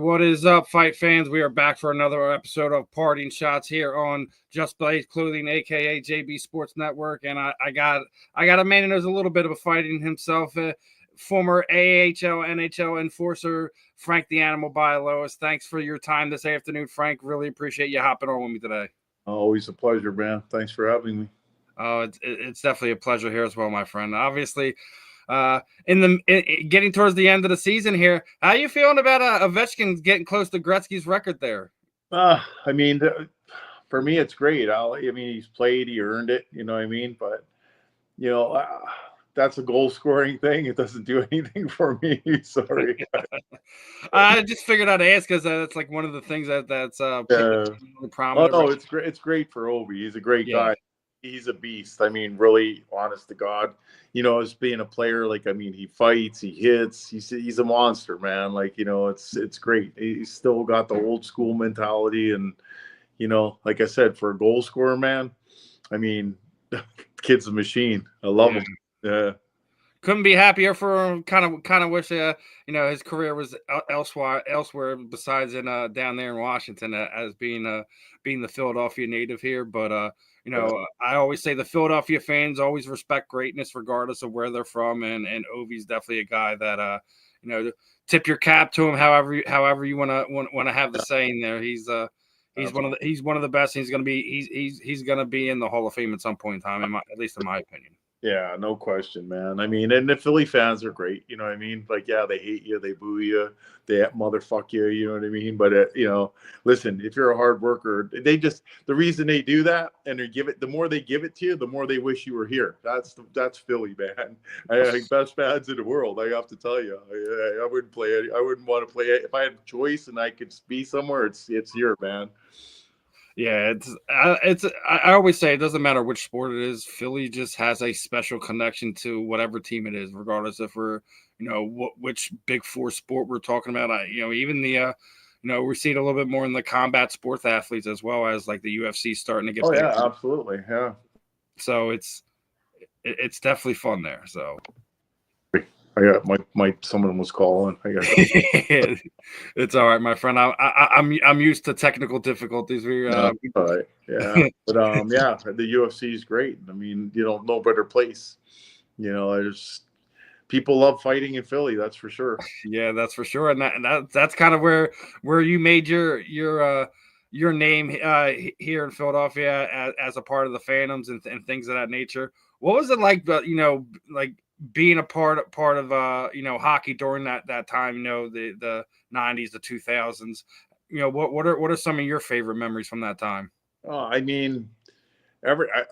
What is up, fight fans? We are back for another episode of Parting Shots here on Just Blaze Clothing, aka JB Sports Network. And I got a man who knows a little bit of fighting himself, former AHL NHL Enforcer Frank the Animal Bialowas. Thanks for your time this afternoon, Frank. Really appreciate you hopping on with me today. Always a pleasure, man. Thanks for having me. Oh, it's definitely a pleasure here as well, my friend. Obviously, getting towards the end of the season here, how are you feeling about Ovechkin getting close to Gretzky's record there? I mean, for me, it's great. He's played, he earned it. You know what I mean? But that's a goal scoring thing. It doesn't do anything for me. Sorry. I just figured I'd ask because that's like one of the things that's really prominent. Oh no, it's great. It's great for Ovi. He's a great guy. He's a beast. I mean, really, honest to God, as being a player, he fights, he hits, he's a monster, man. It's great. He's still got the old school mentality, and like I said, for a goal scorer, man, I mean, kid's a machine. I love him. Yeah. Couldn't be happier for him. Kind of wish his career was elsewhere besides in down there in Washington as being the Philadelphia native here. But I always say the Philadelphia fans always respect greatness regardless of where they're from, and Ovi's definitely a guy that tip your cap to him however you want to have the saying there. He's one of the best. He's gonna be in the Hall of Fame at some point in time, at least in my opinion. Yeah, no question, man. I mean, and the Philly fans are great. You know what I mean? They hate you, they boo you, they motherfuck you. You know what I mean? But listen, if you're a hard worker, the reason they do that and the more they give it to you, the more they wish you were here. That's Philly, man. I think best fans in the world. I have to tell you, I wouldn't play it. I wouldn't want to play it if I had a choice and I could be somewhere. It's here, man. Yeah, I always say it doesn't matter which sport it is. Philly just has a special connection to whatever team it is, regardless if we're, which big four sport we're talking about. Even the, we see it a little bit more in the combat sports athletes as well as like the UFC starting to get. Oh yeah, absolutely, yeah. So it's definitely fun there. So. I got someone was calling. It's all right, my friend. I'm used to technical difficulties. All right. Yeah, but the UFC is great. I mean, no better place. There's people love fighting in Philly. That's for sure. Yeah, that's for sure. And that's kind of where you made your name here in Philadelphia as a part of the Phantoms and things of that nature. What was it like? Being a part of hockey during that time, the 90s, the 2000s, what are some of your favorite memories from that time? I mean,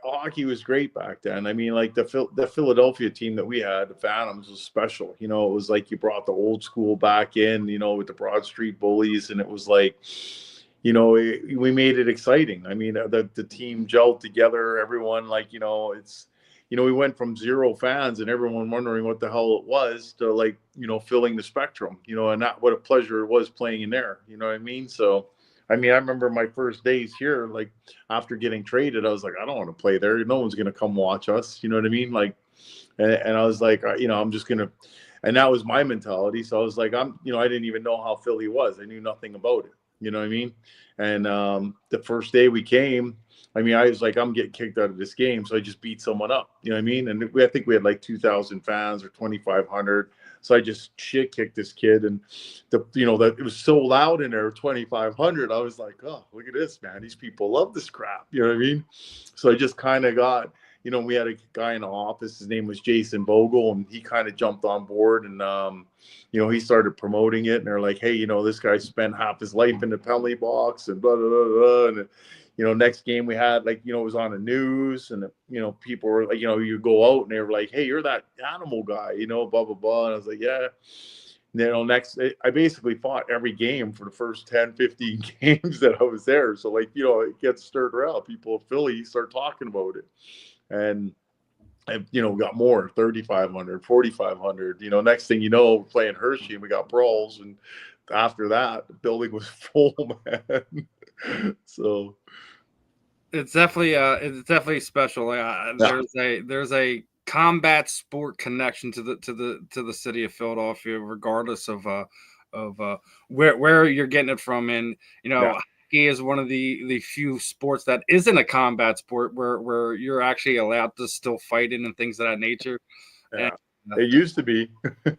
hockey was great back then. I mean, the Philadelphia team that we had, the Phantoms, was special. It was like you brought the old school back in, with the Broad Street Bullies, and it was like, we made it exciting. I mean, the team gelled together. Everyone, it's. We went from 0 fans and everyone wondering what the hell it was to filling the Spectrum, and that what a pleasure it was playing in there. You know what I mean? So, I mean, I remember my first days here, after getting traded, I was like, I don't want to play there. No one's going to come watch us. You know what I mean? And I was like, I'm just going to, and that was my mentality. So I was like, I didn't even know how Philly was. I knew nothing about it. You know what I mean? And the first day we came, I was like, I'm getting kicked out of this game. So I just beat someone up. You know what I mean? And I think we had 2,000 fans or 2,500. So I just shit kicked this kid. And that it was so loud in there, 2,500. I was like, oh, look at this, man. These people love this crap. You know what I mean? So I just kind of got, we had a guy in the office. His name was Jason Bogle. And he kind of jumped on board. And, he started promoting it. And they're like, hey, this guy spent half his life in the penalty box and blah, blah, blah, blah. And, next game we had, it was on the news and, people were like, you go out and they were like, hey, you're that animal guy, blah, blah, blah. And I was like, yeah. And next, I basically fought every game for the first 10, 15 games that I was there. So it gets stirred around. People in Philly start talking about it. And, got more, 3,500, 4,500, next thing playing Hershey and we got brawls. And after that, the building was full, man. So it's definitely special. There's a combat sport connection to the city of Philadelphia, regardless of of where you're getting it from. And Yeah. hockey is one of the few sports that isn't a combat sport where you're actually allowed to still fight in and things of that nature. And Yeah. It used to be.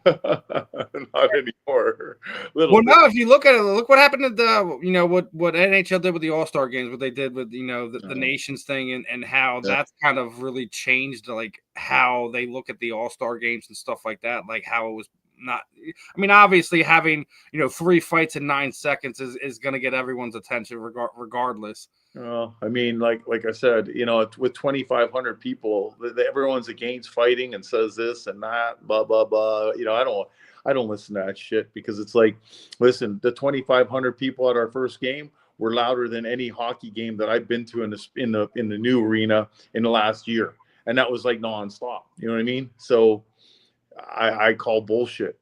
Not anymore. Little well, bit. no, if you look at it, look what happened to the, what NHL did with the All-Star games, what they did with, the Uh, nations thing, and how yeah. that's kind of really changed like how they look at the All-Star games and stuff like that, like how it was not, I mean, obviously having, 3 fights in 9 seconds is going to get everyone's attention regardless. Well, I mean, like I said, with 2,500 people, everyone's against fighting and says this and that, blah blah blah. I don't listen to that shit because it's like, listen, the 2,500 people at our first game were louder than any hockey game that I've been to in the new arena in the last year, and that was like nonstop. You know what I mean? So I call bullshit.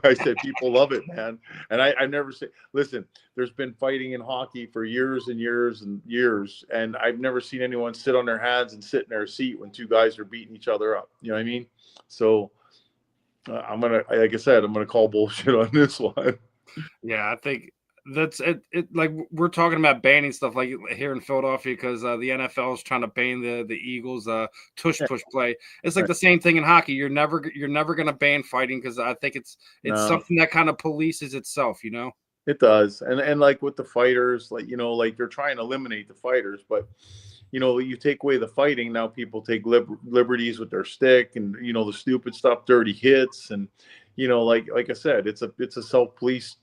I said people love it, man. And I never say, listen, there's been fighting in hockey for years and years and years, and I've never seen anyone sit on their hands and sit in their seat when two guys are beating each other up. You know what I mean? So like I said, I'm gonna call bullshit on this one. Yeah, I think that's it. Like we're talking about banning stuff like here in Philadelphia because the NFL is trying to ban the Eagles tush push play. It's like the same thing in hockey. You're never going to ban fighting because I think it's No, something that kind of polices itself. it does. And like with the fighters, like like they're trying to eliminate the fighters, but you take away the fighting, now people take liberties with their stick and the stupid stuff, dirty hits, and like I said, it's a self-police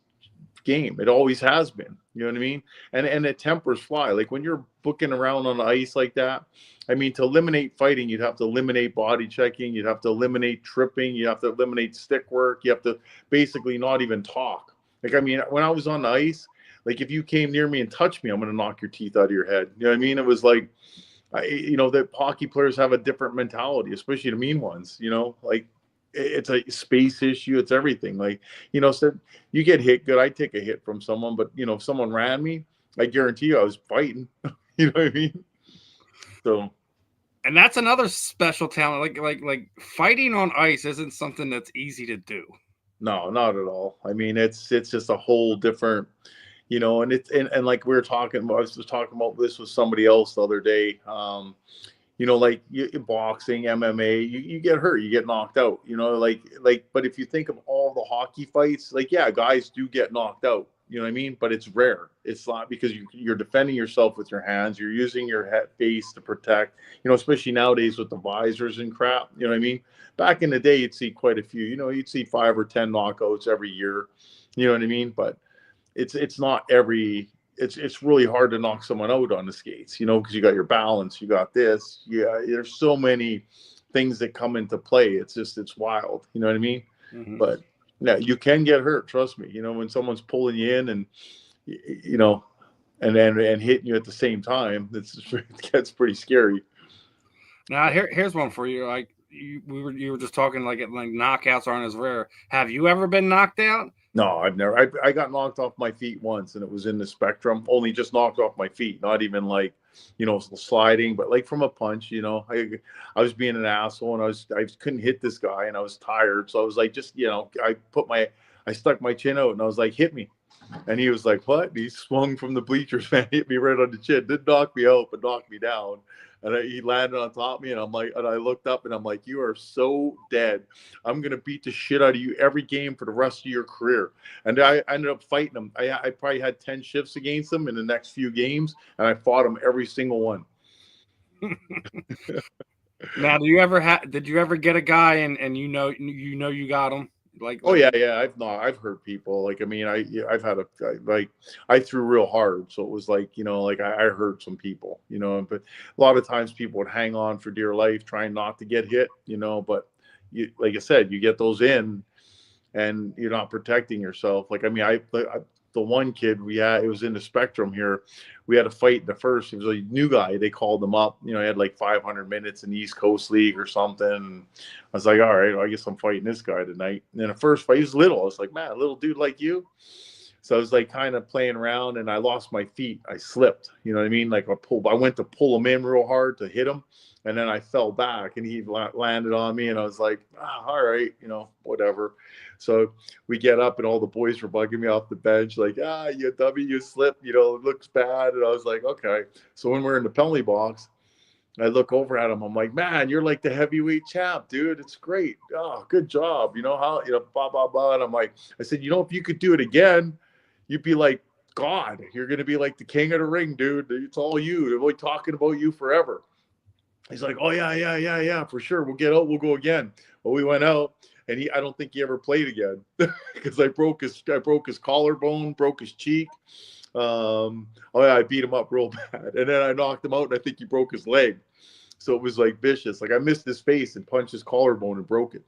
game. It always has been. You know what I mean? And it tempers fly. Like when you're booking around on the ice like that, I mean, to eliminate fighting, you'd have to eliminate body checking, you'd have to eliminate tripping, you have to eliminate stick work, you have to basically not even talk. Like I mean, when I was on the ice, like if you came near me and touched me, I'm gonna knock your teeth out of your head. You know what I mean? It was like that hockey players have a different mentality, especially the mean ones. Like it's a space issue. It's everything. Like so you get hit good. I take a hit from someone, but if someone ran me, I guarantee you I was fighting. You know what I mean? So And that's another special talent. Like fighting on ice isn't something that's easy to do. no, not at all. I mean, it's just a whole different. And and like we were talking about, I was just talking about this with somebody else the other day. Like boxing, MMA, you get hurt, you get knocked out, but if you think of all the hockey fights, like, yeah, guys do get knocked out, you know what I mean? But it's rare. It's not because you're defending yourself with your hands, you're using your head face to protect, especially nowadays with the visors and crap, you know what I mean? Back in the day, you'd see quite a few, you'd see 5 or 10 knockouts every year, you know what I mean? But it's not every it's really hard to knock someone out on the skates, because you got your balance, you got this. Yeah, there's so many things that come into play. It's wild, you know what I mean? Mhm. But yeah, you can get hurt, trust me. When someone's pulling you in and you know and hitting you at the same time, it gets pretty scary. Now here's one for you. Like you were just talking like knockouts aren't as rare. Have you ever been knocked out? No, I've never. I got knocked off my feet once, and it was in the spectrum. Only just knocked off my feet, not even like, sliding, but like from a punch. I was being an asshole, and I couldn't hit this guy, and I was tired, so I was like, just I stuck my chin out, and I was like, hit me, and he was like, what? And he swung from the bleachers, man, hit me right on the chin. Didn't knock me out, but knocked me down. And he landed on top of me, and I looked up, and I'm like, you are so dead. I'm gonna beat the shit out of you every game for the rest of your career. And I ended up fighting him. I probably had 10 shifts against him in the next few games, and I fought him every single one. Now, did you ever get a guy and you got him Oh like yeah, yeah. I've hurt people. Like I mean, I've had like I threw real hard, so it was like like I hurt some people. But a lot of times people would hang on for dear life, trying not to get hit. But like I said, you get those in, and you're not protecting yourself. Like I mean, the one kid we had, it was in the spectrum here. We had a fight in the first. He was a new guy. They called him up. He had like 500 minutes in the East Coast League or something. And I was like, all right, well, I guess I'm fighting this guy tonight. And then the first fight, he was little. I was like, man, a little dude like you. So I was like kind of playing around, and I lost my feet. I slipped. You know what I mean? Like I went to pull him in real hard to hit him, And then I fell back and he landed on me and I was like, all right, whatever. So we get up and all the boys were bugging me off the bench, like, you slipped, it looks bad. And I was like, okay. So when we're in the penalty box, I look over at him. I'm like, man, you're like the heavyweight champ, dude. It's great. Oh, good job. How, blah, blah, blah. And I'm like, I said, if you could do it again, you'd be like God. You're going to be like the king of the ring, dude. It's all you. They're really talking about you forever. He's like, oh, yeah, for sure. We'll get out. We'll go again. Well, we went out and I don't think he ever played again because I broke his collarbone, broke his cheek. I beat him up real bad. And then I knocked him out and I think he broke his leg. So it was like vicious. Like I missed his face and punched his collarbone and broke it.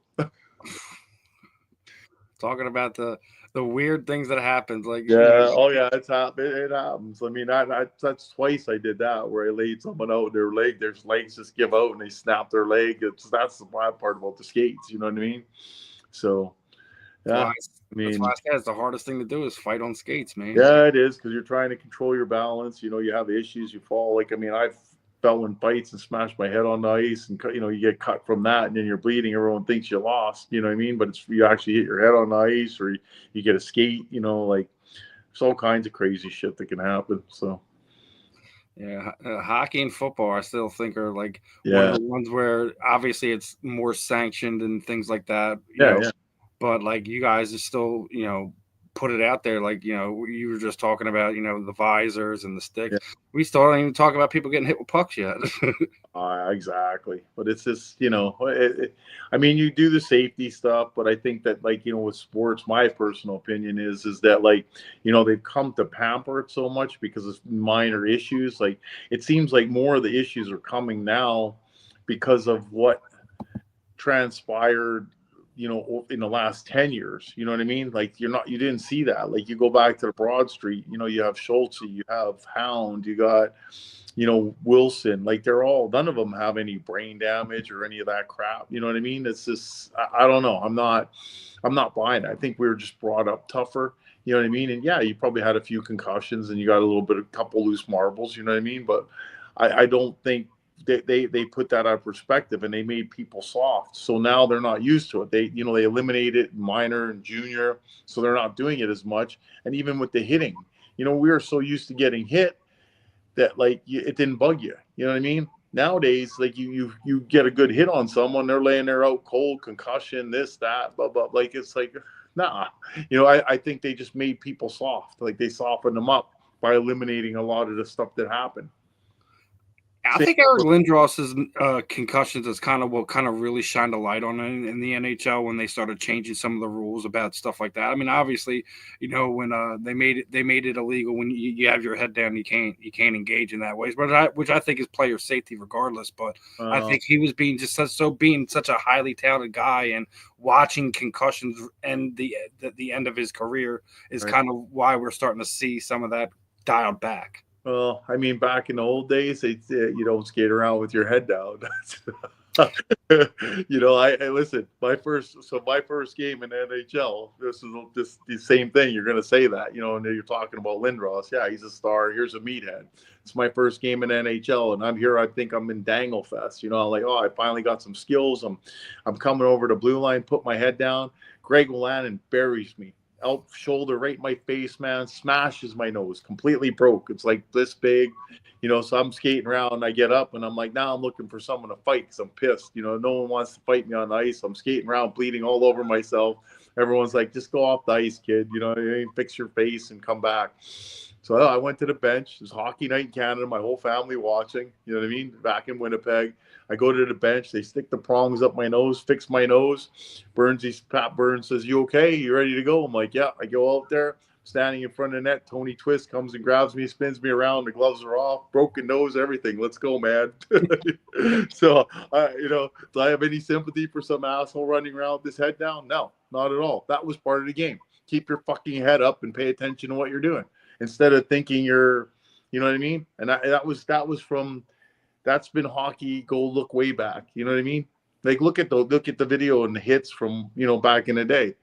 Talking about the weird things that happens, like oh yeah, it happens. I mean, that's twice I did that where I laid someone out their legs just give out and they snap their leg. That's the bad part about the skates, you know what I mean? So yeah, that's why I said it's the hardest thing to do is fight on skates, man. Yeah, it is because you're trying to control your balance. You have issues, you fall. Like I mean, I've fell in fights and smashed my head on the ice, and you get cut from that, and then you're bleeding. Everyone thinks you lost, you know what I mean? But it's you actually hit your head on the ice, or you get a skate. Like there's all kinds of crazy shit that can happen. So yeah, hockey and football, I still think are like one of the ones where obviously it's more sanctioned and things like that. Yeah. But like you guys are still, put it out there. Like, you were just talking about, the visors and the sticks. Yeah. We still don't even talk about people getting hit with pucks yet. Exactly. But it's just, I mean, you do the safety stuff, but I think that with sports, my personal opinion is that they've come to pamper it so much because of minor issues. Like it seems like more of the issues are coming now because of what transpired in the last 10 years, you know what I mean? Like you didn't see that. Like you go back to the Broad Street, you have Schultze, you have Hound, you got, Wilson, like none of them have any brain damage or any of that crap. You know what I mean? It's just, I don't know. I'm not buying it. I think we were just brought up tougher, you know what I mean? And yeah, you probably had a few concussions and you got a couple loose marbles, you know what I mean? But I don't think, they put that out of perspective and they made people soft. So now they're not used to it. They eliminated minor and junior, so they're not doing it as much. And even with the hitting, we were so used to getting hit that it didn't bug you. You know what I mean? Nowadays, you get a good hit on someone, they're laying there out cold, concussion, this, that, blah, blah. It's like, nah. I think they just made people soft. Like they softened them up by eliminating a lot of the stuff that happened. I think Eric Lindros's concussions is kind of what really shined a light on it in the NHL when they started changing some of the rules about stuff like that. I mean, obviously, when they made it illegal when you have your head down, you can't engage in that way, which I think is player safety regardless. But I think he was being being such a highly talented guy and watching concussions and the end of his career is kind of why we're starting to see some of that dialed back. Well, I mean, back in the old days, you don't skate around with your head down. I listen. My first game in NHL. This is the same thing. You're going to say that, and you're talking about Lindros. Yeah, he's a star. Here's a meathead. It's my first game in NHL, and I'm here. I think I'm in Danglefest. I'm like, I finally got some skills. I'm coming over to blue line, put my head down. Greg Wolanin buries me. Out shoulder right in my face, man, smashes my nose, completely broke. It's like this big, so I'm skating around and I get up and I'm like, now I'm looking for someone to fight because I'm pissed. No one wants to fight me on the ice. I'm skating around bleeding all over myself. Everyone's like, just go off the ice, kid, fix your face and come back. So I went to the bench. It was hockey night in Canada, my whole family watching, you know what I mean, back in Winnipeg. I go to the bench. They stick the prongs up my nose, fix my nose. Pat Burns says, you okay? You ready to go? I'm like, yeah. I go out there, standing in front of the net. Tony Twist comes and grabs me, spins me around. The gloves are off, broken nose, everything. Let's go, man. So, do I have any sympathy for some asshole running around with his head down? No, not at all. That was part of the game. Keep your fucking head up and pay attention to what you're doing instead of thinking you're, you know what I mean? And that's been hockey. Go look way back. You know what I mean? Like look at the video and the hits from back in the day.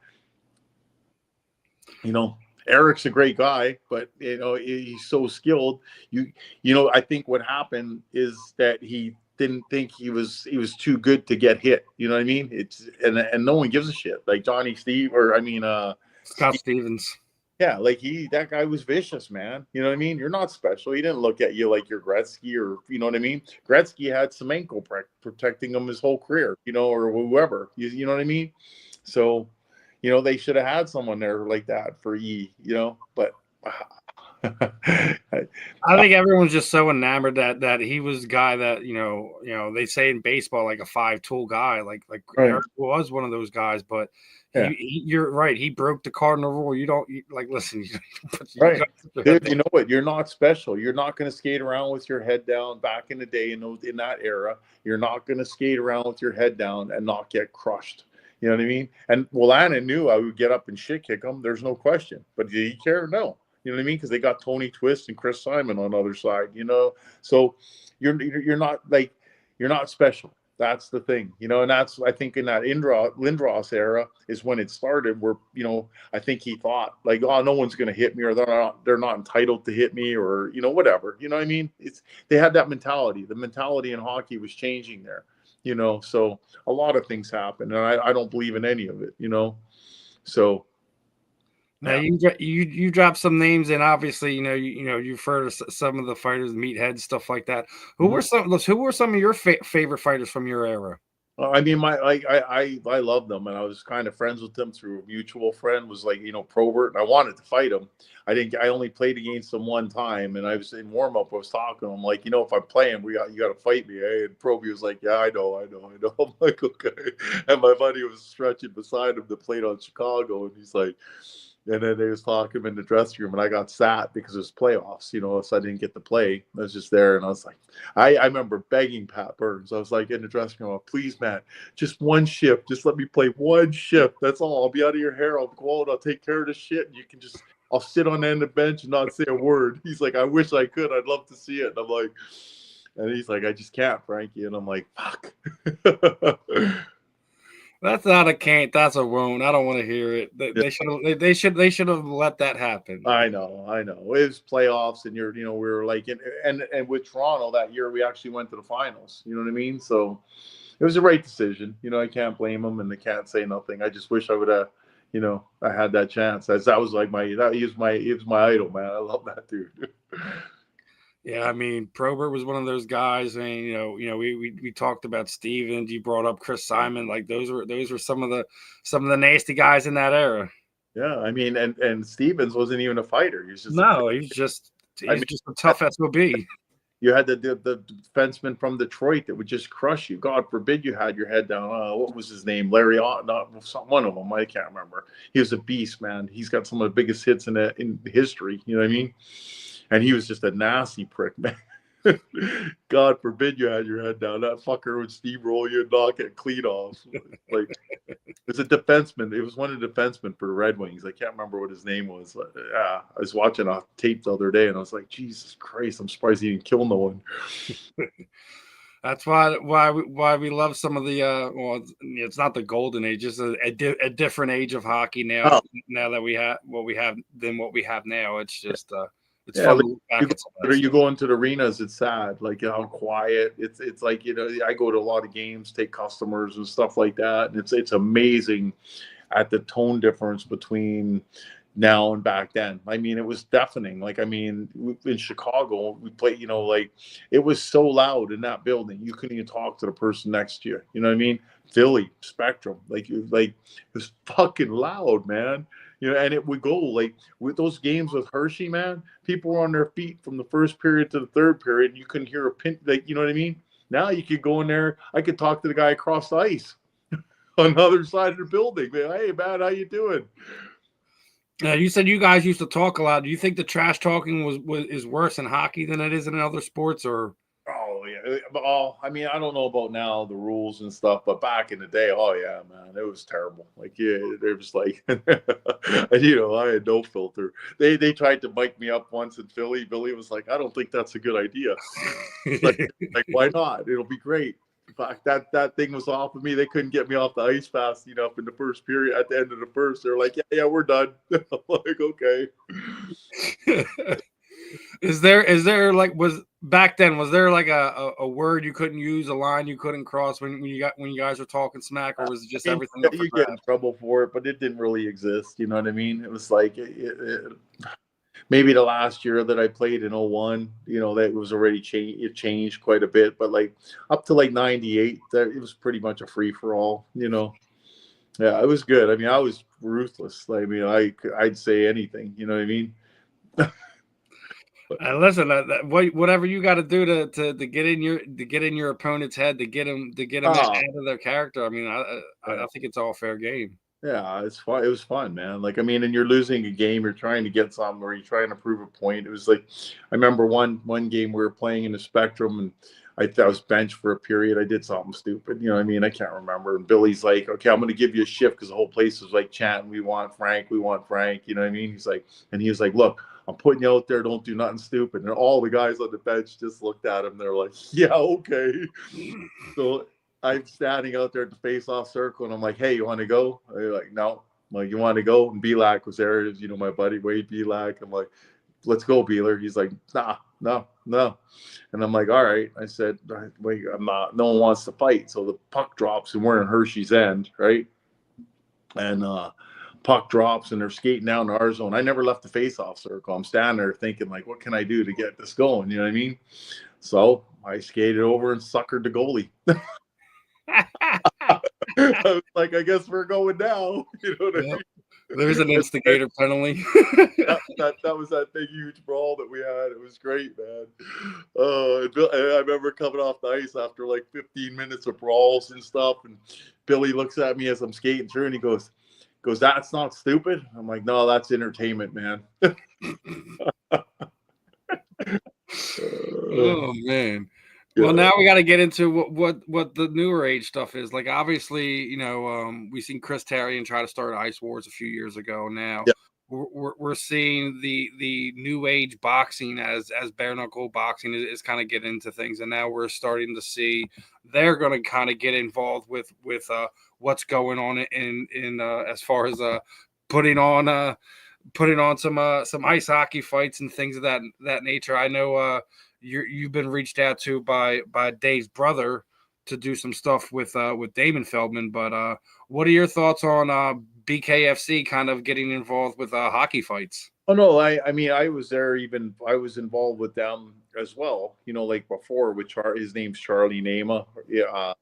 Eric's a great guy, but he's so skilled. I think what happened is that he didn't think he was too good to get hit. You know what I mean? It's and no one gives a shit. Like Johnny Steve, or I mean, Scott Stevens. yeah, like that guy was vicious, man. You know what I mean? You're not special. He didn't look at you like you're Gretzky, or you know what I mean? Gretzky had Semenko protecting him his whole career, you know, or whoever. You know what I mean? So, you know, they should have had someone there like that for E, you know, but I think everyone's just so enamored that he was the guy that they say in baseball, like a 5-tool guy, like right. Eric was one of those guys, but Yeah. you're right, he broke the cardinal rule. You don't like listen. Right. Dude, you know what? You're not special. You're not going to skate around with your head down. Back in the day, in that era, you're not going to skate around with your head down and not get crushed. You know what I mean? And Wallana knew I would get up and shit kick him. There's no question. But did he care? No. You know what I mean? Because they got Tony Twist and Chris Simon on the other side. You know, so you're not like you're not special. That's the thing, you know, and that's, I think, in that Lindros era is when it started, where, you know, I think he thought like, oh, no one's going to hit me, or they're not entitled to hit me, or, you know, whatever, you know what I mean? They had that mentality. The mentality in hockey was changing there, you know, so a lot of things happened, and I don't believe in any of it, you know, so. Now you drop some names, and obviously you've heard of some of the fighters, meatheads, stuff like that. Who were some of your favorite fighters from your era? I mean, I love them, and I was kind of friends with them through a mutual friend. Was like, you know, Probert, and I wanted to fight him. I only played against him one time, and I was in warm up. I was talking to him like, you know, if I'm playing, you got to fight me, eh? And Probert was like, yeah, I know. I'm like, okay. And my buddy was stretching beside him that played on Chicago, and he's like. And then they was talking in the dressing room, and I got sat because it was playoffs, you know, so I didn't get to play. I was just there, and I was like, I remember begging Pat Burns. I was like in the dressing room, please, man, just one shift. Just let me play one shift. That's all. I'll be out of your hair. I'll go out. I'll take care of the shit, and you can just, I'll sit on the end of the bench and not say a word. He's like, I wish I could. I'd love to see it. And I'm like, and he's like, I just can't, Frankie. And I'm like, fuck. That's not a can't. That's a won't. I don't want to hear it. They should have let that happen. I know. It was playoffs, and we were like, and with Toronto that year, we actually went to the finals. You know what I mean? So it was the right decision. You know, I can't blame them, and they can't say nothing. I just wish I would have, I had that chance. That was like he was my idol, man. I love that dude. Yeah, I mean, Probert was one of those guys. I mean, we talked about Stevens. You brought up Chris Simon. Like those were some of the nasty guys in that era. Yeah, I mean, and Stevens wasn't even a fighter. He's just just a tough SOB. You had the defenseman from Detroit that would just crush you. God forbid you had your head down. What was his name? Larry Ott, one of them. I can't remember. He was a beast, man. He's got some of the biggest hits in history. You know what I mean? And he was just a nasty prick, man. God forbid you had your head down. That fucker would steamroll you and knock it clean off. Like, it's a defenseman. It was one of the defensemen for the Red Wings. I can't remember what his name was. I was watching a tape the other day, and I was like, Jesus Christ, I'm surprised he didn't kill no one. That's why we love some of the it's not the golden age, it's a different age of hockey now. Now that we have what we have now. It's just it's fun to look back at some of that. You go into the arenas, it's sad, like how quiet. It's like, I go to a lot of games, take customers and stuff like that, and it's amazing at the tone difference between now and back then. I mean, it was deafening. Like, I mean, in Chicago, we played, like it was so loud in that building, you couldn't even talk to the person next to you. You know what I mean? Philly, Spectrum, it was fucking loud, man. And it would go like with those games with Hershey, man. People were on their feet from the first period to the third period. And you couldn't hear a pin, you know what I mean? Now you could go in there. I could talk to the guy across the ice on the other side of the building. Hey, man, how you doing? You said you guys used to talk a lot. Do you think the trash talking is worse in hockey than it is in other sports, or? Oh yeah. I mean, I don't know about now the rules and stuff, but back in the day, oh yeah, man, it was terrible. Like, yeah, they was like, I had no filter. They tried to mic me up once in Philly. Billy was like, I don't think that's a good idea. like, why not? It'll be great. In fact, that thing was off of me. They couldn't get me off the ice fast enough in the first period. At the end of the first, they're like, yeah, we're done. I'm like, okay. Is there like was back then? Was there like a word you couldn't use, a line you couldn't cross when you guys were talking smack, or was it just I mean, everything up for you get in grabs? trouble for it, but it didn't really exist. You know what I mean? It was like maybe the last year that I played in '01, that was already changed. It changed quite a bit, but like up to like '98, it was pretty much a free for all. Yeah, it was good. I mean, I was ruthless. I mean, I'd say anything. You know what I mean? Listen, whatever you got to do to get in your opponent's head to get them out Ah, of their character. I mean, yeah. I think it's all fair game. Yeah, it's fun. It was fun, man. Like, I mean, and you're losing a game, you're trying to get something, or you're trying to prove a point. It was like, I remember one game we were playing in the Spectrum, and I was benched for a period. I did something stupid, you know what I mean? I can't remember. And Billy's like, "Okay, I'm going to give you a shift," because the whole place was like chanting, "We want Frank, we want Frank." You know what I mean? He was like, "Look, I'm putting you out there. Don't do nothing stupid." And all the guys on the bench just looked at him. They're like, "Yeah, okay." So I'm standing out there at the face-off circle, and I'm like, "Hey, you want to go?" And they're like, "No." I'm like, "You want to go?" And Belak was there, my buddy Wade Belak. I'm like, "Let's go, Beeler." He's like, "Nah, no, no." And I'm like, "All right." I said, "Wait, I'm not. No one wants to fight." So the puck drops, and we're in Hershey's End, right? And puck drops, and they're skating down to our zone. I never left the face-off circle. I'm standing there thinking, like, what can I do to get this going? You know what I mean? So I skated over and suckered the goalie. I was like, I guess we're going now. You know what I Yep. mean? There's an instigator penalty. That was that big huge brawl that we had. It was great, man. And I remember coming off the ice after like 15 minutes of brawls and stuff, and Billy looks at me as I'm skating through, and he goes, "That's not stupid." I'm like, "No, that's entertainment, man." Oh man. Well, Yeah, now we got to get into what the newer age stuff is. Like, obviously, we seen Chris Therien try to start Ice Wars a few years ago. Now yeah. we're seeing the new age boxing as bare knuckle boxing is kind of getting into things, and now we're starting to see they're going to kind of get involved with what's going on in as far as putting on some ice hockey fights and things of that nature. I know you've been reached out to by Dave's brother to do some stuff with Damon Feldman. But what are your thoughts on BKFC kind of getting involved with hockey fights? Oh no, I mean I was there, even I was involved with them as well. Like before with his name's Charlie Nama. Yeah,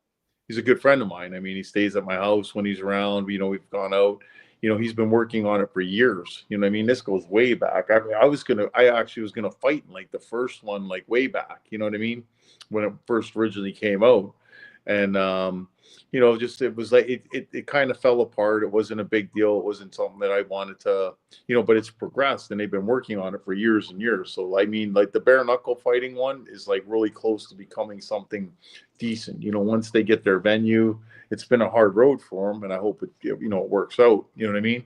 he's a good friend of mine. I mean, he stays at my house when he's around. We've gone out. He's been working on it for years. I mean, this goes way back. I actually was gonna fight in like the first one, like way back. You know what I mean? When it first originally came out, and just it was like it kind of fell apart. It wasn't a big deal. It wasn't something that I wanted to, but it's progressed, and they've been working on it for years and years. So I mean, like the bare knuckle fighting one is like really close to becoming something decent. Once they get their venue, it's been a hard road for them, and I hope it works out. You know what I mean?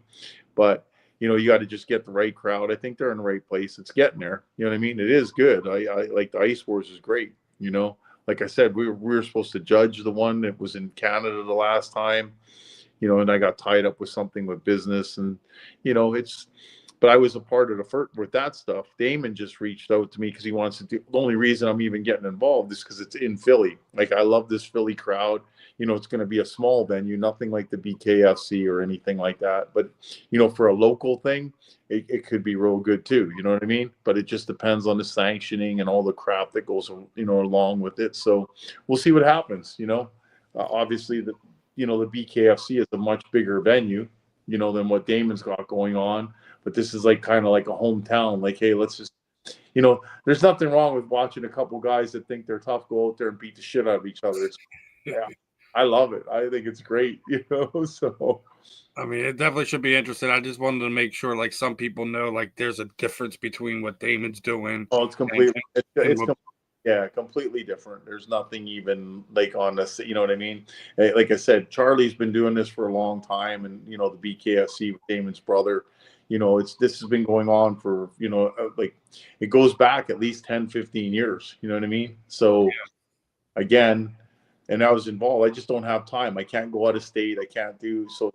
But you got to just get the right crowd. I think they're in the right place. It's getting there. You know what I mean? It is good. I like the Ice Wars is great. Like I said, we were supposed to judge the one that was in Canada the last time. And I got tied up with something with business, and it's. But I was a part of the first with that stuff. Damon just reached out to me because he wants to do. The only reason I'm even getting involved is because it's in Philly. Like I love this Philly crowd. It's going to be a small venue, nothing like the BKFC or anything like that. But for a local thing, it could be real good too. You know what I mean? But it just depends on the sanctioning and all the crap that goes along with it. So we'll see what happens. Obviously the BKFC is a much bigger venue, than what Damon's got going on. But this is like kind of like a hometown. Like, hey, let's just, there's nothing wrong with watching a couple guys that think they're tough go out there and beat the shit out of each other. Yeah, I love it. I think it's great. So. I mean, it definitely should be interesting. I just wanted to make sure, like, some people know, like, there's a difference between what Damon's doing Oh, it's and, completely. and what. Yeah, completely different. There's nothing even like on this. You know what I mean? Like I said, Charlie's been doing this for a long time, and the BKFC with Damon's brother. This has been going on for like it goes back at least 10, 15 years. You know what I mean? So again, and I was involved. I just don't have time. I can't go out of state. I can't do so.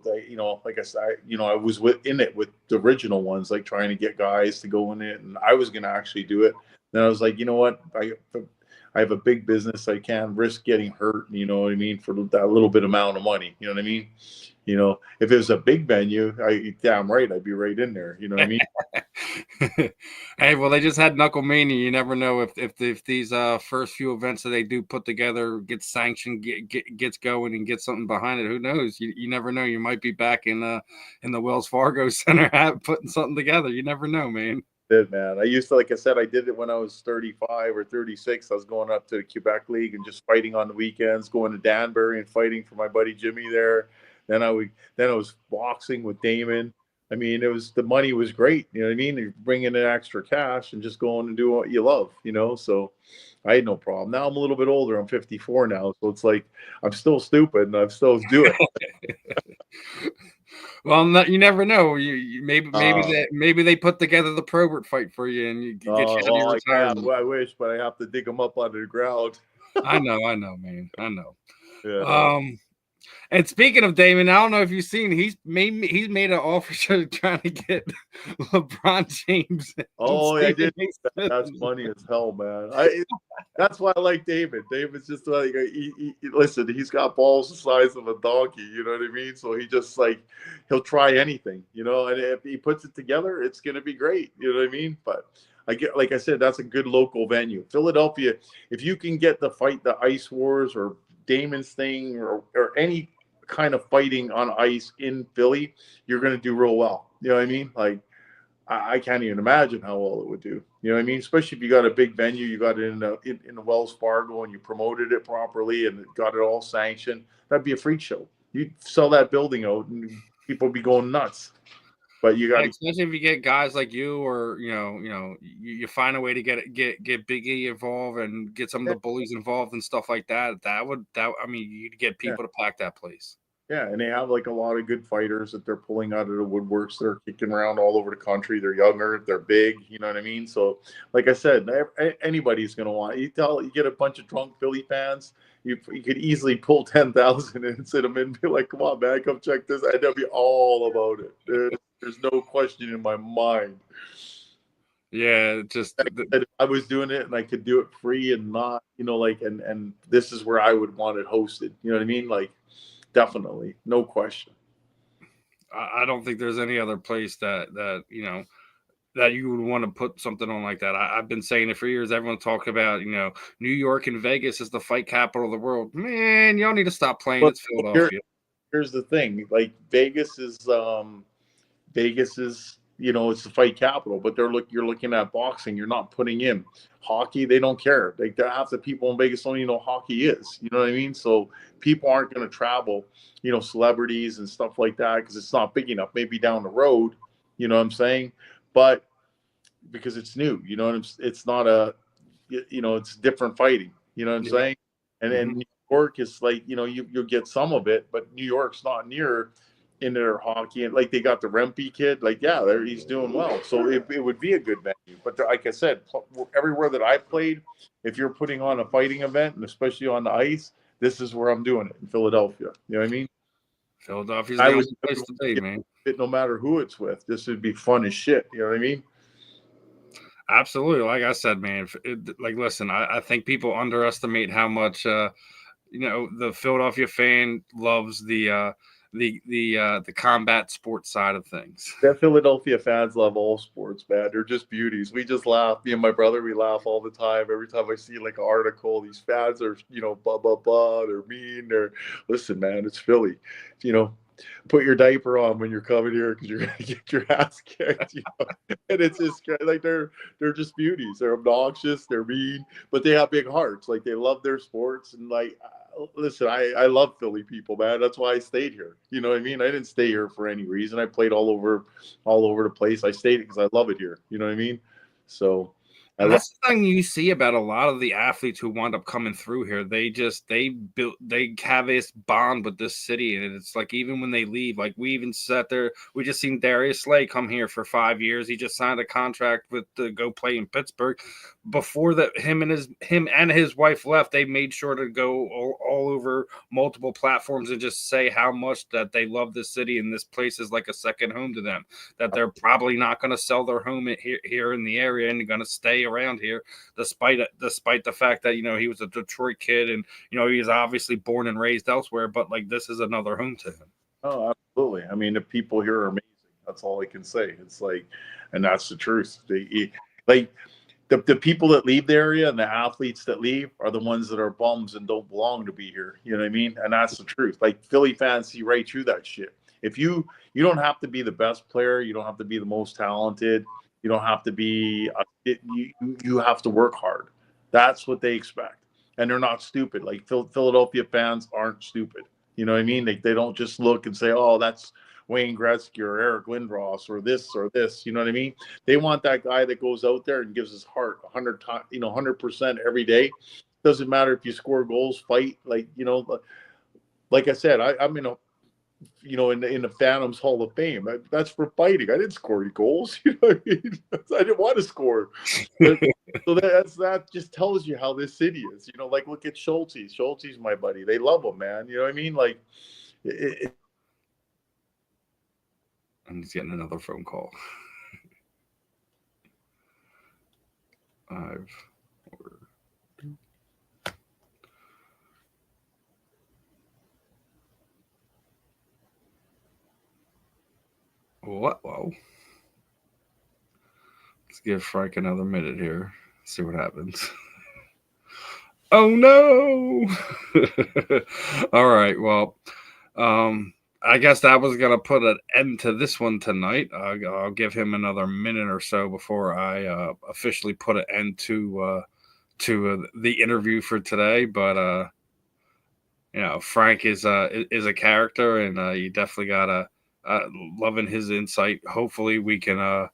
Like I said, I was in it with the original ones, like trying to get guys to go in it, and I was going to actually do it. Then I was like, you know what, I have a big business. I can't risk getting hurt. You know what I mean? For that little bit amount of money. You know what I mean? If it was a big venue, damn right, I'd be right in there. You know what I mean? Hey, well, they just had Knuckle Mania. You never know if these first few events that they do put together gets sanctioned, gets going, and get something behind it. Who knows? You never know. You might be back in the Wells Fargo Center putting something together. You never know, man. Man. I used to, like I said, I did it when I was 35 or 36. I was going up to the Quebec League and just fighting on the weekends, going to Danbury and fighting for my buddy Jimmy there. Then I was boxing with Damon. I mean, the money was great. You know what I mean? You're bringing in extra cash and just going and doing what you love, So I had no problem. Now I'm a little bit older. I'm 54 now. So it's like, I'm still stupid and I'm still doing it. Well, you never know. Maybe they put together the Probert fight for you and you get you out of your retirement. I wish, but I have to dig them up out of the ground. I know, man. I know. Yeah. And speaking of Damon, I don't know if you've seen he's made an offer to trying to get LeBron James. Oh, I did. That's funny as hell, man. That's why I like David. David's just like listen. He's got balls the size of a donkey. You know what I mean? So he just he'll try anything. And if he puts it together, it's gonna be great. You know what I mean? But like I said, that's a good local venue. Philadelphia. If you can get the Ice Wars or Damon's thing or any kind of fighting on ice in Philly, you're gonna do real well. You know what I mean? I can't even imagine how well it would do. You know what I mean? Especially if you got a big venue, you got it in the Wells Fargo, and you promoted it properly and got it all sanctioned. That'd be a freak show. You'd sell that building out, and people would be going nuts. But you got especially if you get guys like you, or you find a way to get Biggie involved and get some of the bullies involved and stuff like that. I mean, you'd get people to pack that place. Yeah, and they have a lot of good fighters that they're pulling out of the woodworks. They're kicking around all over the country. They're younger, they're big. You know what I mean? So, like I said, anybody's going to want. You get a bunch of drunk Philly fans. You could easily pull 10,000 and sit them in and be like, "Come on, man, come check this." And they'll be all about it. There's no question in my mind. Yeah, I was doing it and I could do it free and not, and this is where I would want it hosted. You know what I mean? Definitely, no question. I don't think there's any other place that you would want to put something on like that. I've been saying it for years. Everyone talk about New York and Vegas is the fight capital of the world. Man, y'all need to stop playing. It's Philadelphia. Here's the thing: Vegas is it's the fight capital, but you're looking at boxing. You're not putting in hockey. They don't care. Half the people in Vegas don't even know hockey is. You know what I mean? So people aren't going to travel, celebrities and stuff like that, because it's not big enough. Maybe down the road, you know what I'm saying? But because it's new, it's not it's different fighting. You know what I'm saying? And then New York is you'll get some of it, but New York's not near in their hockey, and they got the Rempe kid, he's doing well, so it would be a good venue. But like I said, everywhere that I played, if you're putting on a fighting event, and especially on the ice, this is where I'm doing it, in Philadelphia. You know what I mean? Philadelphia's the only place to be, man. No matter who it's with, this would be fun as shit. You know what I mean? Absolutely. Like I said, man, listen, I think people underestimate how much the Philadelphia fan loves the combat sports side of things. That Philadelphia fans love all sports, man. They're just beauties. We just laugh. Me and my brother, we laugh all the time. Every time I see an article, these fans are, blah, blah, blah. They're mean. Listen, man, it's Philly. Put your diaper on when you're coming here, because you're going to get your ass kicked. And it's just they're just beauties. They're obnoxious. They're mean, but they have big hearts. They love their sports. And listen, I love Philly people, man. That's why I stayed here. You know what I mean? I didn't stay here for any reason. I played all over the place. I stayed because I love it here. You know what I mean? So And that's the thing you see about a lot of the athletes who wind up coming through here. They have this bond with this city, and it's like even when they leave, like we even sat there. We just seen Darius Slay come here for 5 years. He just signed a contract with to go play in Pittsburgh. Before that, him and his wife left. They made sure to go all over multiple platforms and just say how much that they love this city and this place is like a second home to them. That they're probably not going to sell their home here in the area and going to stay around here, despite the fact that he was a Detroit kid and he was obviously born and raised elsewhere, but like this is another home to him. Oh, absolutely. I mean, the people here are amazing. That's all I can say. It's like, and that's the truth. Like the people that leave the area and the athletes that leave are the ones that are bums and don't belong to be here. You know what I mean? And that's the truth. Like Philly fans see right through that shit. If you don't have to be the best player, you don't have to be the most talented, you don't have to be. You have to work hard. That's what they expect, and they're not stupid. Like Philadelphia fans aren't stupid. You know what I mean? They don't just look and say, "Oh, that's Wayne Gretzky or Eric Lindros or this or this." You know what I mean? They want that guy that goes out there and gives his heart 100% every day. Doesn't matter if you score goals, fight. Like I said, I'm in in the Phantoms Hall of Fame. That's for fighting. I didn't score any goals. You know what I mean? I didn't want to score. So that just tells you how this city is. Like look at Schulte. Schulte's my buddy. They love him, man. You know what I mean? Like, I'm just getting another phone call. What? Whoa. Let's give Frank another minute here. See what happens. Oh no! All right. Well, I guess that was gonna put an end to this one tonight. I'll give him another minute or so before I officially put an end to the interview for today. But Frank is a character, and you definitely gotta loving his insight. Hopefully, we can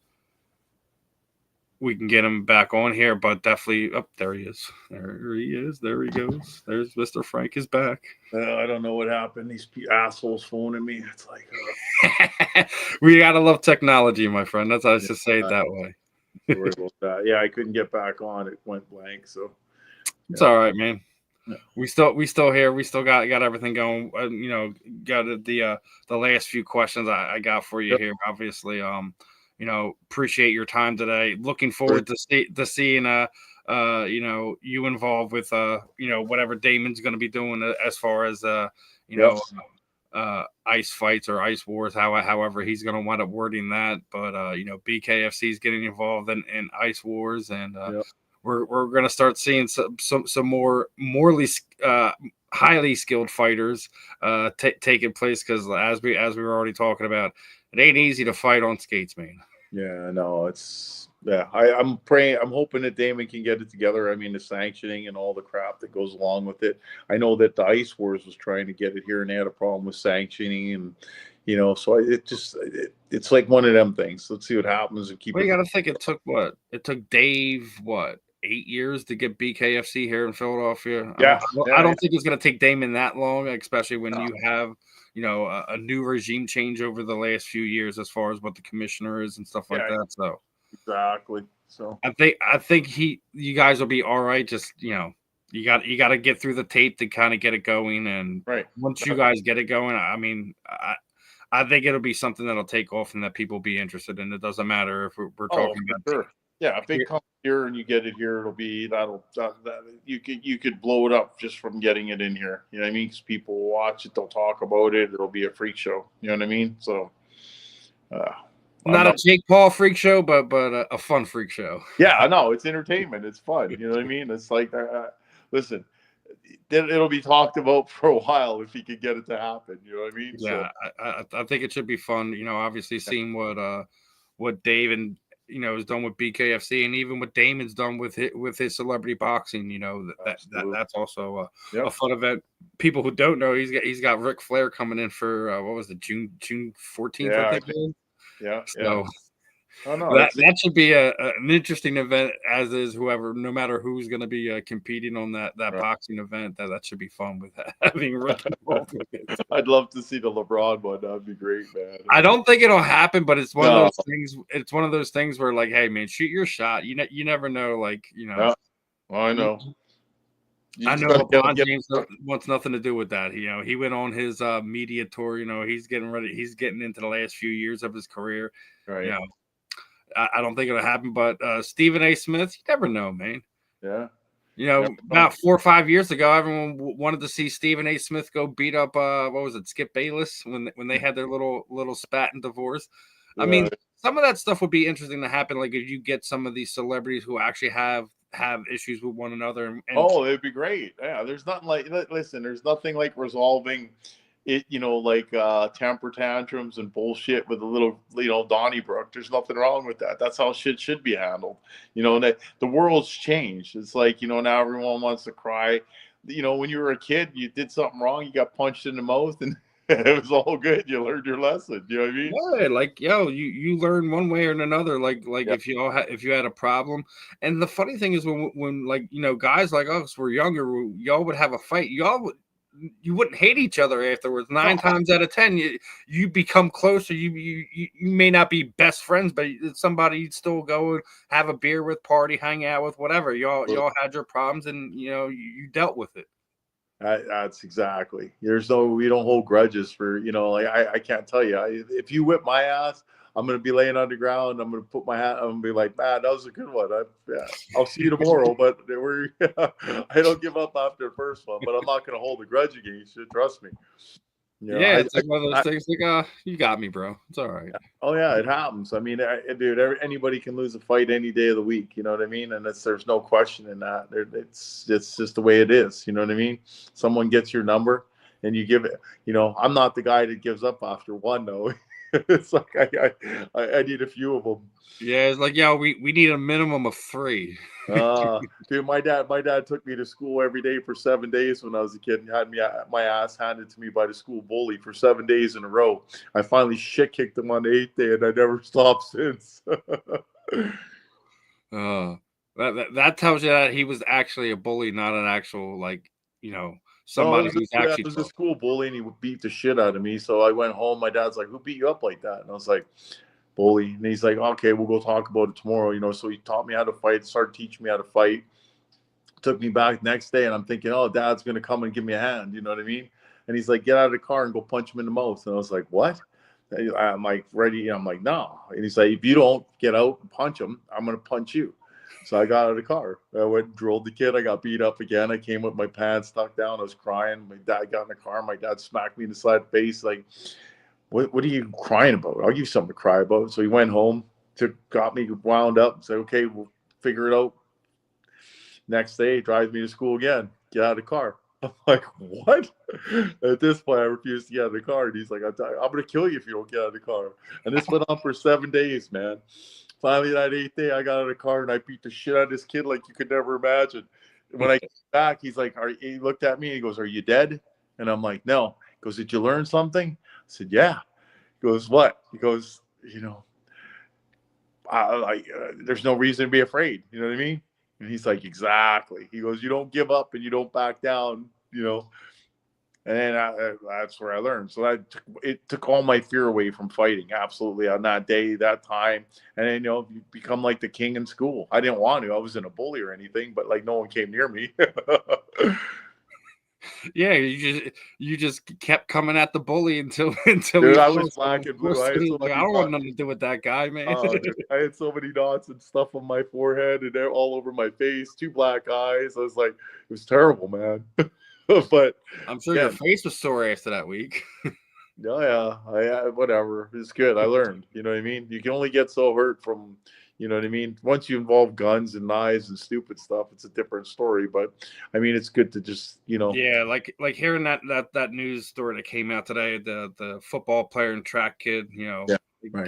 get him back on here, but definitely there he is. There he is. There he goes. There's Mr. Frank is back. I don't know what happened. These assholes phoning me. It's like we gotta love technology, my friend. That's how I should say it that way. Sorry about that. Yeah, I couldn't get back on. It went blank. So it's all right, man. Yeah. We still here. We still got everything going. Got the last few questions I got for you here. Obviously, appreciate your time today. Looking forward to seeing you involved with whatever Damon's going to be doing as far as ice fights or ice wars, however he's going to wind up wording that. But BKFC is getting involved in ice wars, and we're going to start seeing some more highly skilled fighters taking place, because as we were already talking about, it ain't easy to fight on skates, man. Yeah, no, I'm praying, I'm hoping that Damon can get it together. I mean, the sanctioning and all the crap that goes along with it. I know that the Ice Wars was trying to get it here, and they had a problem with sanctioning, and so it's like one of them things. Let's see what happens and keep. Well, you got to think it took Dave 8 years to get BKFC here in Philadelphia. Yeah, I don't think it's going to take Damon that long, especially when you have a new regime change over the last few years as far as what the commissioner is and stuff like that. So exactly. So I think you guys will be all right. Just you got to get through the tape to kind of get it going, and once you guys get it going, I mean, I think it'll be something that'll take off and that people be interested in. It doesn't matter if we're talking about. Sure. Yeah, if it comes here and you get it here, it'll be you could blow it up just from getting it in here. You know what I mean? Because people will watch it, they'll talk about it. It'll be a freak show. You know what I mean? So, not a Jake Paul freak show, but a fun freak show. Yeah, I know, it's entertainment. It's fun. You know what I mean? It's like, listen, it'll be talked about for a while if he could get it to happen. You know what I mean? Yeah, so, I think it should be fun. Obviously seeing what Dave and has done with BKFC, and even what Damon's done with his celebrity boxing. That's also a fun event. People who don't know, he's got Ric Flair coming in for what was it, June 14th? Yeah, I think. Yeah. So Oh no, That should be an interesting event, as is whoever, no matter who's going to be competing on that right. boxing event. That should be fun with having Rick involved with it. I'd love to see the LeBron one. That'd be great, man. I don't think it'll happen, but it's one of No, those things. It's one of those things where, like, hey, man, shoot your shot. You never know. Like, yeah, I know. You I just know gotta LeBron get. James wants nothing to do with that. He went on his media tour. He's getting ready. He's getting into the last few years of his career. You Right. know, I don't think it'll happen. But Stephen A. Smith, you never know, man. Yeah. About 4 or 5 years ago, everyone wanted to see Stephen A. Smith go beat up what was it, Skip Bayless when they had their little spat and divorce. I mean, Yeah. some of that stuff would be interesting to happen. Like if you get some of these celebrities who actually have issues with one another, and Oh, it'd be great. Yeah, there's nothing like listen, there's nothing like resolving it, like temper tantrums and bullshit with a little, Donnybrook. There's nothing wrong with that. That's how shit should be handled. And the world's changed. It's like, now everyone wants to cry. When you were a kid, you did something wrong, you got punched in the mouth and it was all good. You learned your lesson. You know what I mean? yeah, like you learn one way or another. Like Yeah. if you had a problem, and the funny thing is when like guys like us were younger, y'all would have a fight. You wouldn't hate each other afterwards. No, 9 times out of 10, you become closer. You may not be best friends, but it's somebody you'd still go and have a beer with, party, hang out with, whatever. Y'all had your problems, and you dealt with it. That's exactly. We don't hold grudges for, like I can't tell you. If you whip my ass, I'm gonna be laying on the ground. I'm gonna put my hat. I'm gonna be like, man, that was a good one. I'll see you tomorrow. But I don't give up after the first one. But I'm not gonna hold a grudge against you. Trust me. Yeah, it's like one of those things. Like, you got me, bro. It's all right. Oh yeah, it happens. I mean, dude, anybody can lose a fight any day of the week. You know what I mean? And there's no question in that. It's just the way it is. You know what I mean? Someone gets your number and you give it. I'm not the guy that gives up after one though. It's like I need a few of them. Yeah, it's like, we need a minimum of 3. Dude, my dad took me to school every day for 7 days when I was a kid and had my ass handed to me by the school bully for 7 days in a row. I finally shit kicked him on the 8th day, and I never stopped since. That tells you that he was actually a bully, not an actual No, somebody who's actually it was a tough. school bully, and he would beat the shit out of me. So I went home. My dad's like, "Who beat you up like that?" And I was like, "Bully." And he's like, "Okay, we'll go talk about it tomorrow." So he taught me how to fight, started teaching me how to fight. Took me back next day, and I'm thinking, "Oh, Dad's gonna come and give me a hand." You know what I mean? And he's like, "Get out of the car and go punch him in the mouth." And I was like, "What?" I'm like, ready. I'm like, "No." And he's like, "If you don't get out and punch him, I'm gonna punch you." So I got out of the car. I went and drilled the kid. I got beat up again. I came with my pants tucked down. I was crying. My dad got in the car. My dad smacked me in the side of the face. Like, what are you crying about? I'll give you something to cry about. So he went home, got me wound up, said, "Okay, we'll figure it out." Next day, he drives me to school again. Get out of the car. I'm like, what? At this point, I refused to get out of the car. And he's like, I'm going to kill you if you don't get out of the car. And this went on for 7 days, man. Finally, that 8th day, I got out of the car and I beat the shit out of this kid like you could never imagine. When I came back, he's like, he looked at me and he goes, "Are you dead?" And I'm like, "No." He goes, "Did you learn something?" I said, "Yeah." He goes, "What?" He goes, there's no reason to be afraid. You know what I mean? And he's like, "Exactly." He goes, "You don't give up and you don't back down." And then that's where I learned. So it took all my fear away from fighting. Absolutely, on that day, that time. And then you become like the king in school. I didn't want to. I wasn't a bully or anything, but like no one came near me. Yeah, you just kept coming at the bully until Dude, he I was forced black and blue. forced I it. had He's so like, I many don't want dots. nothing to do with that guy, man. Oh, dude, I had so many dots and stuff on my forehead and all over my face. 2 black eyes. I was like, it was terrible, man. But I'm sure your again, face was sore after that week. oh yeah, whatever. It's good. I learned. You know what I mean? You can only get so hurt from, you know what I mean? Once you involve guns and knives and stupid stuff, it's a different story. But I mean, it's good to just, Yeah, like hearing that news story that came out today, the football player and track kid, yeah, right,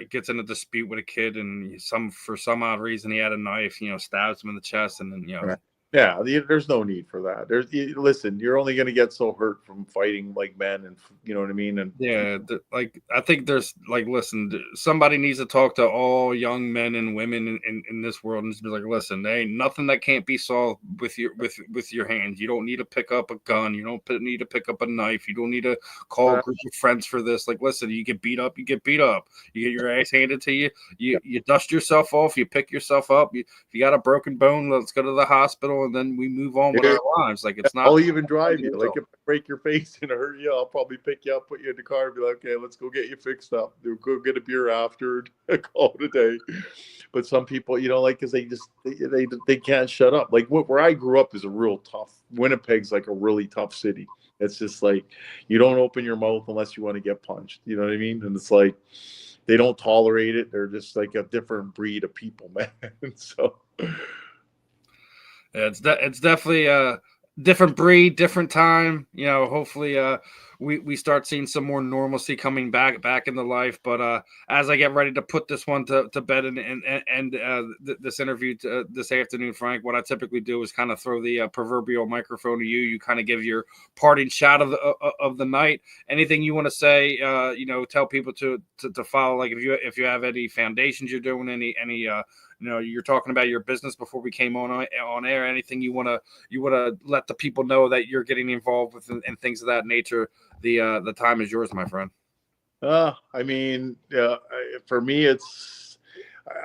gets in a dispute with a kid, and for some odd reason he had a knife, stabs him in the chest, and then right. Yeah, there's no need for that. Listen, you're only going to get so hurt from fighting like men, and you know what I mean. And Yeah, like I think there's like, listen, somebody needs to talk to all young men and women in this world and just be like, listen, there ain't nothing that can't be solved with your hands. You don't need to pick up a gun. You don't need to pick up a knife. You don't need to call a group of friends for this. Like, listen, you get beat up, you get beat up. You get your ass handed to you. You dust yourself off. You pick yourself up. If you got a broken bone, let's go to the hospital, and then we move on with our lives. Like, it's not. I'll even drive you. Like if I break your face and hurt you, I'll probably pick you up, put you in the car, and be like, okay, let's go get you fixed up. Go get a beer after, call it a day. But some people, like, because they can't shut up. Like where I grew up is a real tough. Winnipeg's like a really tough city. It's just like you don't open your mouth unless you want to get punched. You know what I mean? And it's like they don't tolerate it. They're just like a different breed of people, man. So yeah, it's definitely a different breed, different time. Hopefully we start seeing some more normalcy coming back into life. But as I get ready to put this one to bed and this interview this afternoon, Frank, what I typically do is kind of throw the proverbial microphone to you. You kind of give your parting shot of the night. Anything you want to say? Tell people to follow. Like if you have any foundations you're doing, any you're talking about your business before we came on air. Anything you want to let the people know that you're getting involved with and things of that nature. The time is yours, my friend. I mean, for me, it's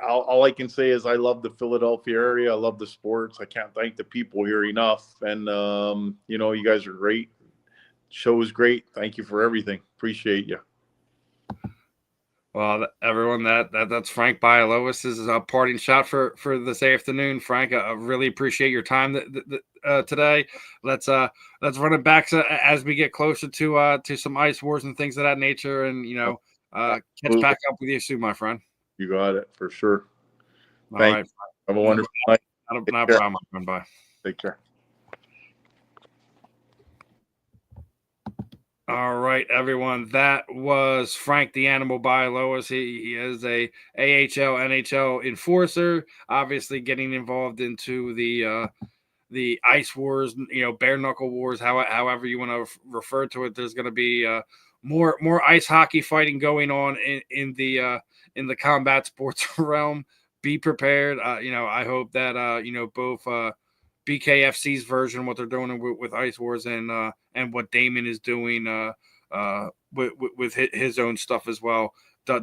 all I can say is I love the Philadelphia area. I love the sports. I can't thank the people here enough. And you guys are great. Show is great. Thank you for everything. Appreciate you. Well, everyone, that's Frank Bialowas' is a parting shot for this afternoon. Frank, I really appreciate your time today. Let's run it back as we get closer to some ice wars and things of that nature, and catch back up with you soon, my friend. You got it for sure. All right. Have a wonderful night. Not a problem, my friend. Bye. Take care. All right, everyone. That was Frank the Animal Bialowas. He is a AHL NHL enforcer, obviously getting involved into the ice wars, bare knuckle wars, however you want to refer to it. There's going to be more ice hockey fighting going on in the combat sports realm. Be prepared. I hope that both BKFC's version, what they're doing with Ice Wars, and what Damon is doing with his own stuff as well,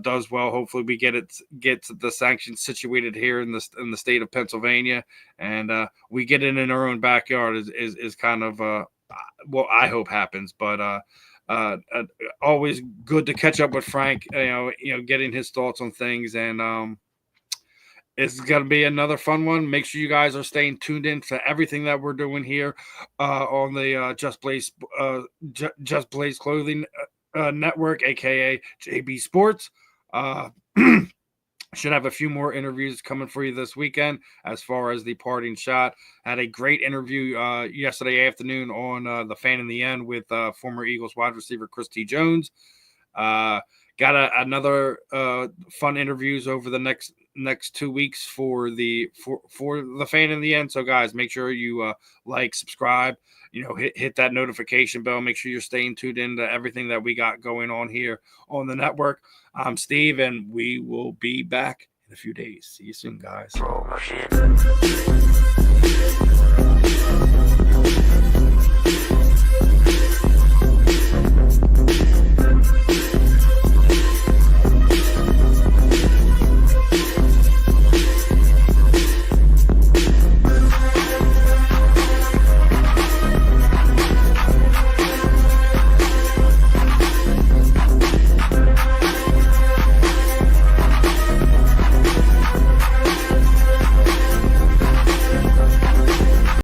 does well. Hopefully, we get the sanctions situated here in the state of Pennsylvania, and we get it in our own backyard. Is kind of what I hope happens. But always good to catch up with Frank. Getting his thoughts on things and. It's going to be another fun one. Make sure you guys are staying tuned in to everything that we're doing here on the Just Blaze Clothing Network, aka JB Sports. Should have a few more interviews coming for you this weekend. As far as the parting shot, had a great interview yesterday afternoon on the Fan in the End with former Eagles wide receiver Chris T. Jones. Got another fun interviews over the next 2 weeks for the Fan in the End. So guys, make sure you like, subscribe, hit that notification bell. Make sure you're staying tuned into everything that we got going on here on the network. I'm Steve, and we will be back in a few days. See you soon, guys.